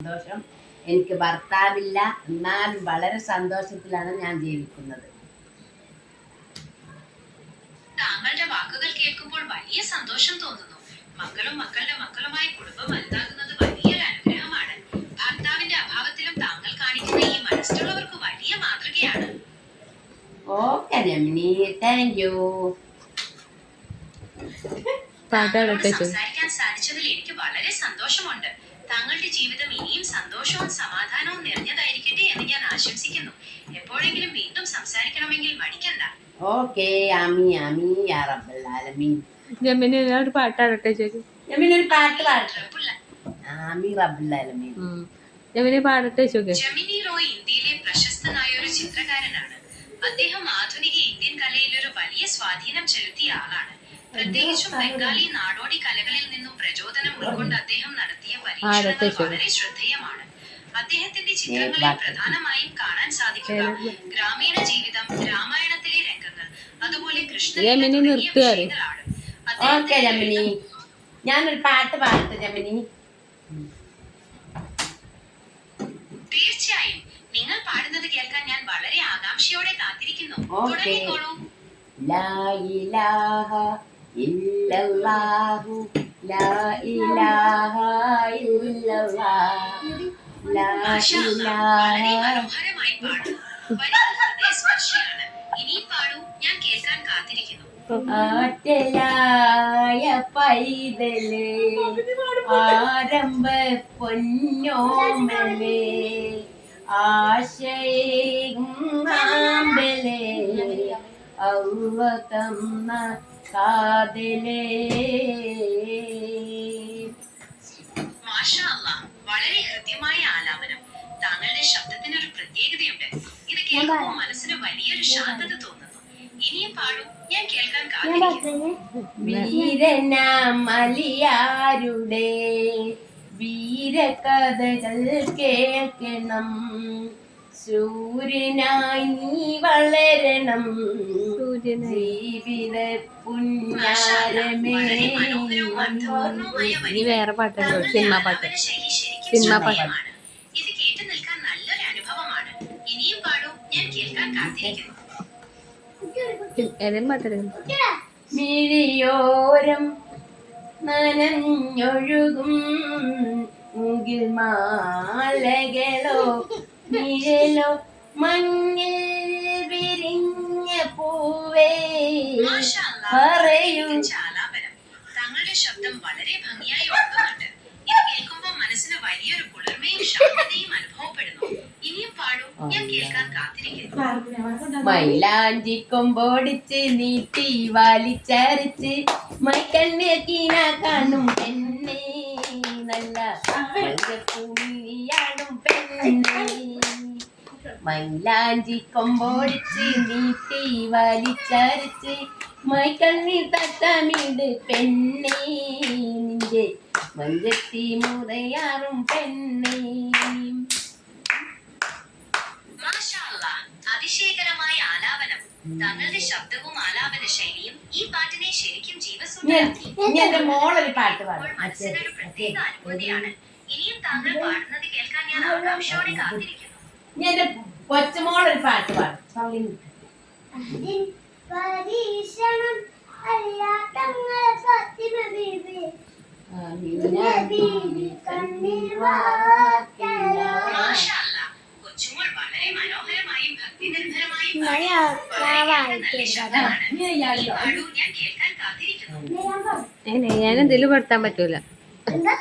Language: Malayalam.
സന്തോഷം. എനിക്ക് ഭർത്താവില്ല, എന്നാലും വളരെ സന്തോഷത്തിലാണ് ഞാൻ ജീവിക്കുന്നത്. താങ്കളുടെ വാക്കുകൾ കേൾക്കുമ്പോൾ വലിയ സന്തോഷം തോന്നുന്നു. മക്കളും മക്കളുടെ മക്കളുമായി കുടുംബം വലുതാകുന്നത് വലിയൊരു അനുഗ്രഹമാണ്. ഭർത്താവിന്റെ അഭാവത്തിലും താങ്കൾ കാണിക്കുന്ന ഈ മനസ്സുള്ളവർക്ക് വലിയ മാതൃകയാണ്. Okay Gemini, thank you. സംസാരിക്കാൻ സാധിച്ചതിൽ എനിക്ക് വളരെ സന്തോഷമുണ്ട്. താങ്കളുടെ ജീവിതം ഇനിയും സന്തോഷവും സമാധാനവും നിറഞ്ഞതായിരിക്കട്ടെ എന്ന് ഞാൻ ആശംസിക്കുന്നു. എപ്പോഴെങ്കിലും വീണ്ടും സംസാരിക്കണമെങ്കിൽ മടിക്കണ്ട. ഓക്കെ ആമി ആമി യാ റബ്ബൽ ആലമീൻ. ജമിനി ഒരു പാട്ടാടട്ടെ ചേച്ചി. ജമിനി ഒരു പാട്ട് പാടട്ടെ. ആമി റബ്ബൽ ആലമീൻ. ജമിനി പാടട്ടെ ചോദിച്ചു. ജമിനി റോയ് ഇന്ത്യയിലെ പ്രശസ്തനായ ഒരു ചിത്രകാരനാണ്. അദ്ദേഹം ആധുനിക ഇന്ത്യൻ കലയിൽ ഒരു വലിയ സ്വാധീനം ചെലുത്തിയ ആളാണ്. പ്രത്യേകിച്ചും ബംഗാളി നാടോടി കലകളിൽ നിന്നും പ്രചോദനം ഉൾക്കൊണ്ട് അദ്ദേഹം നടത്തിയ പരീക്ഷണങ്ങൾ വളരെ ശ്രദ്ധേയമാണ്. അദ്ദേഹത്തിന്റെ ചിത്രങ്ങളിൽ പ്രധാനമായും കാണാൻ സാധിക്കുക ഗ്രാമീണ ജീവിതം, രാമായണത്തിലെ രംഗങ്ങൾ, അതുപോലെ കൃഷ്ണലീല. ഓക്കെ ജമിനി, ഞാനൊരു പാട്ട് പാടട്ടെ ജമിനി. തീർച്ചയായും നിങ്ങൾ പാടുന്നത് കേൾക്കാൻ ഞാൻ വളരെ ആകാംക്ഷയോടെ കാത്തിരിക്കുന്നു. തുടങ്ങിക്കോളൂ. ലാ ഇലാഹ ഇല്ലല്ലാഹു ലാ ഇലാഹ ഇല്ലല്ലാഹു ലാ വളരെ ഇലാഹ. മനോഹരമായി പാടും. വരികൾ ഹൃദയസ്പർശിയാണ്. ഇനിയും പാടൂ, ഞാൻ കേൾക്കാൻ കാത്തിരിക്കുന്നു. ആറ്റലായ പൈതലേ, ആരംഭ പൊന്നോമലേ, ആശയേമ്പലേ, ഔവ തന്ന കാതലേ. മാഷാ അല്ലാഹ്, വളരെ ഹൃദ്യമായ ആലാപനം. താങ്കളുടെ ശബ്ദത്തിന് ഒരു പ്രത്യേകതയുണ്ട്. ഇത് കേൾക്കുമ്പോൾ മനസ്സിന് വലിയൊരു ശാന്തത തോന്നുന്നു. ഇനിയും പാടൂ, ഞാൻ കേൾക്കാൻ കാത്തിരിക്കുന്നു. വീരനാമലിയാരുടെ വീരകഥകൾ കേൾക്കണം, സൂര്യനായി നീ വളരണം, ജീവിത പുണ്യാരമേ. ഇനി വേറെ പാട്ടുണ്ട്, സിനിമ പാട്ട്. സിനിമ പാട്ടാണ്. ഇത് കേട്ടു നിൽക്കാൻ നല്ലൊരു അനുഭവമാണ്. ഇനിയും പാടൂ, ഞാൻ കേൾക്കാൻ കാത്തിരിക്കുന്നു. ഏതെങ്കിലും പാട്ടെടുക്കും. മിഴിയോരം നനഞ്ഞൊഴുകും മുകിൽ മാലകളോ, നിഴലോ, മഞ്ഞിൽ വിരിഞ്ഞ പൂവേ മാഷാ അല്ലാഹ്, പറയൂ. മികച്ച ആലാപനം. താങ്കളുടെ ശബ്ദം വളരെ ഭംഗിയായി ഒഴുകുന്നുണ്ട്. ഇത് കേൾക്കുമ്പോൾ മനസ്സിന് വലിയൊരു കുളിർമയും ശാന്തതയും അനുഭവപ്പെടുന്നു. ഇനിയും പാടൂ, ഞാൻ കേൾക്കാൻ കാത്തിരിക്കുന്നു. മൈലാഞ്ചി കൊമ്പോടിച്ച് നീട്ടി വലിച്ചരച്ച് മൈക്കണ്ണീന കാണും പെണ്ണേ, നല്ല മൈലപ്പൂണിയാടും പെണ്ണേ. മൈലാഞ്ചി കൊമ്പോടിച്ച് നീട്ടി വലിച്ചരച്ച് മൈക്കണ്ണീർ തട്ടമിട് പെണ്ണേ, നിന്റെ മഞ്ചത്തി മുറയാറും പെണ്ണേ. മാഷാ അല്ലാഹ്, അതിശയകരമായ ആലാപനം. താങ്കളുടെ ശബ്ദവും ആലാപന ശൈലിയും ഈ പാട്ടിനെ ശരിക്കും ജീവസുറ്റതാക്കി. എന്റെ മോളൊരു പാട്ട് പാടും. മനസ്സിനൊരു പ്രത്യേക അനുഭൂതിയാണ്. ഇനിയും താങ്കൾ പാടുന്നത് കേൾക്കാൻ ഞാൻ ആകാംക്ഷയോടെ കാത്തിരിക്കുന്നു. എന്റെ കൊച്ചുമോളൊരു പാട്ട് പാടും. പരീക്ഷണം അല്ലാത്തങ്ങളെ ഫാത്തിമ ബീബി കണ്ണീർ വാർത്തലാ. മാഷാ അല്ലാഹ്, കൊച്ചുമോൾ വളരെ മനോഹരമായും ഭക്തിനിർഭരമായും പാടി. ഞാൻ നല്ല ശബ്ദമാണ്. ഈ പാടൂ, ഞാൻ കേൾക്കാൻ കാത്തിരിക്കുന്നു. ഞാനെന്തെങ്കിലും പെടുത്താൻ പറ്റൂല. എന്താ